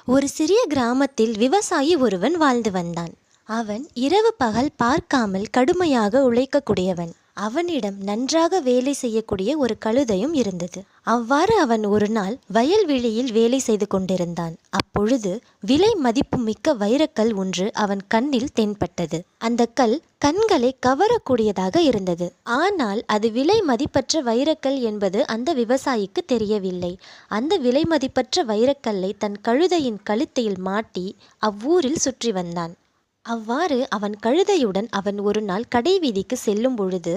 ஒரு சிறிய கிராமத்தில் விவசாயி ஒருவன் வாழ்ந்து வந்தான். அவன் இரவு பகல் பார்க்காமல் கடுமையாக உழைக்கக்கூடியவன். அவனிடம் நன்றாக வேலை செய்யக்கூடிய ஒரு கழுதையும் இருந்தது. அவ்வாறு அவன் ஒரு நாள் வயல்வெளியில் வேலை செய்து கொண்டிருந்தான். அப்பொழுது விலை மதிப்புமிக்க வைரக்கல் ஒன்று அவன் கண்ணில் தென்பட்டது. அந்த கல் கண்களை கவரக்கூடியதாக இருந்தது. ஆனால் அது விலை மதிப்பற்ற வைரக்கல் என்பது அந்த விவசாயிக்கு தெரியவில்லை. அந்த விலை மதிப்பற்ற வைரக்கல்லை தன் கழுதையின் கழுத்தில் மாட்டி அவ்வூரில் சுற்றி வந்தான். அவ்வாறு அவன் கழுதையுடன் அவன் ஒரு நாள் கடைவீதிக்கு செல்லும் பொழுது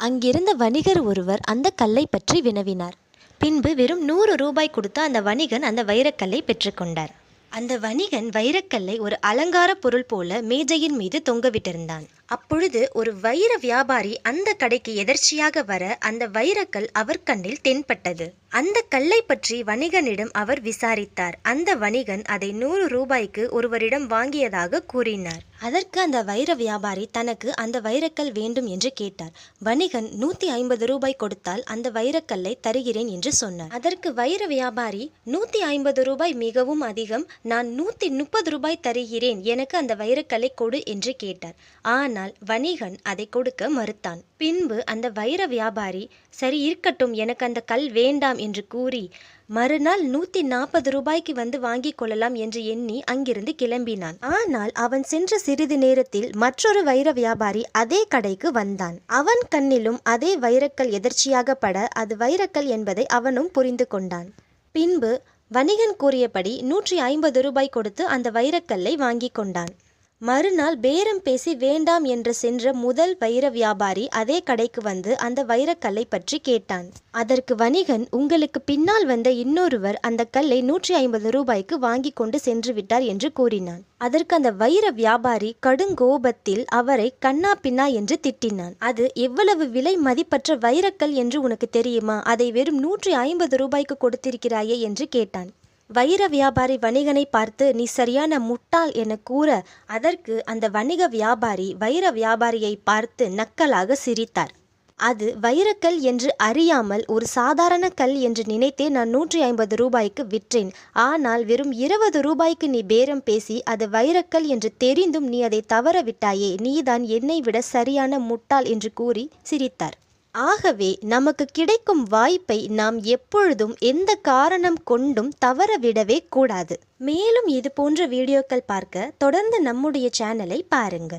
அங்கிருந்த வணிகர் ஒருவர் அந்த கல்லை பற்றி வினவினார். பின்பு வெறும் 100 ரூபாய் கொடுத்து அந்த வணிகன் அந்த வைரக்கல்லை பெற்றுக்கொண்டார். அந்த வணிகன் வைரக்கல்லை ஒரு அலங்கார பொருள் போல மேஜையின் மீது தொங்கவிட்டிருந்தான். அப்பொழுது ஒரு வைர வியாபாரி அந்த கடைக்கு எதர்ச்சியாக வர அந்த வைரக்கல் அவர் கண்ணில் தென்பட்டது. அந்த கல்லை பற்றி வணிகனிடம் அவர் விசாரித்தார். அந்த வணிகன் அதை 100 ரூபாய்க்கு ஒருவரிடம் வாங்கியதாக கூறினார். அதற்கு அந்த வைர வியாபாரி தனக்கு அந்த வைரக்கல் வேண்டும் என்று கேட்டார். வணிகன் 150 ரூபாய் கொடுத்தால் அந்த வைரக்கல்லை தருகிறேன் என்று சொன்னார். அதற்கு வைர வியாபாரி 150 ரூபாய் மிகவும் அதிகம், நான் 130 ரூபாய் தருகிறேன், எனக்கு அந்த வைரக்கல்லை கொடு என்று கேட்டார். ஆனால் வணிகன் அதை கொடுக்க மறுத்தான். பின்பு அந்த வைர வியாபாரி சரி இருக்கட்டும், எனக்கு அந்த கல் வேண்டாம் என்று கூறி மறுநாள் 140 ரூபாய்க்கு வந்து வாங்கி கொள்ளலாம் என்று எண்ணி அங்கிருந்து கிளம்பினான். ஆனால் அவன் சென்ற சிறிது நேரத்தில் மற்றொரு வைர வியாபாரி அதே கடைக்கு வந்தான். அவன் கண்ணிலும் அதே வைரக்கல் எதர்ச்சியாக பட அது வைரக்கல் என்பதை அவனும் புரிந்து கொண்டான். பின்பு வணிகன் கூறியபடி 150 ரூபாய் கொடுத்து அந்த வைரக்கல்லை வாங்கி கொண்டான். மறுநாள் பேரம் பேசி வேண்டாம் என்று சென்ற முதல் வைர வியாபாரி அதே கடைக்கு வந்து அந்த வைரக்கல்லை பற்றி கேட்டான். அதற்கு வணிகன், உங்களுக்கு பின்னால் வந்த இன்னொருவர் அந்த கல்லை 150 ரூபாய்க்கு வாங்கி கொண்டு சென்று விட்டார் என்று கூறினான். அதற்கு அந்த வைர வியாபாரி கடுங்கோபத்தில் அவரை கண்ணா பின்னா என்று திட்டினான். அது எவ்வளவு விலை மதிப்பற்ற வைரக்கல் என்று உனக்கு தெரியுமா? அதை வெறும் 150 ரூபாய்க்கு கொடுத்திருக்கிறாயே என்று கேட்டான். வைர வியாபாரி வணிகனை பார்த்து, நீ சரியான முட்டாள் என கூற அதற்கு அந்த வணிக வியாபாரி வைர வியாபாரியை பார்த்து நக்கலாக சிரித்தார். அது வைரக்கல் என்று அறியாமல் ஒரு சாதாரண கல் என்று நினைத்தே நான் 150 ரூபாய்க்கு விற்றேன். ஆனால் வெறும் 20 ரூபாய்க்கு நீ பேரம் பேசி அது வைரக்கல் என்று தெரிந்தும் நீ அதை தவற விட்டாயே, நீதான் என்னை விட சரியான முட்டாள் என்று கூறி சிரித்தார். ஆகவே நமக்கு கிடைக்கும் வாய்ப்பை நாம் எப்பொழுதும் எந்த காரணம் கொண்டும் தவற விடவே கூடாது. மேலும் இது போன்ற வீடியோக்கள் பார்க்க தொடர்ந்து நம்முடைய சேனலை பாருங்கள்.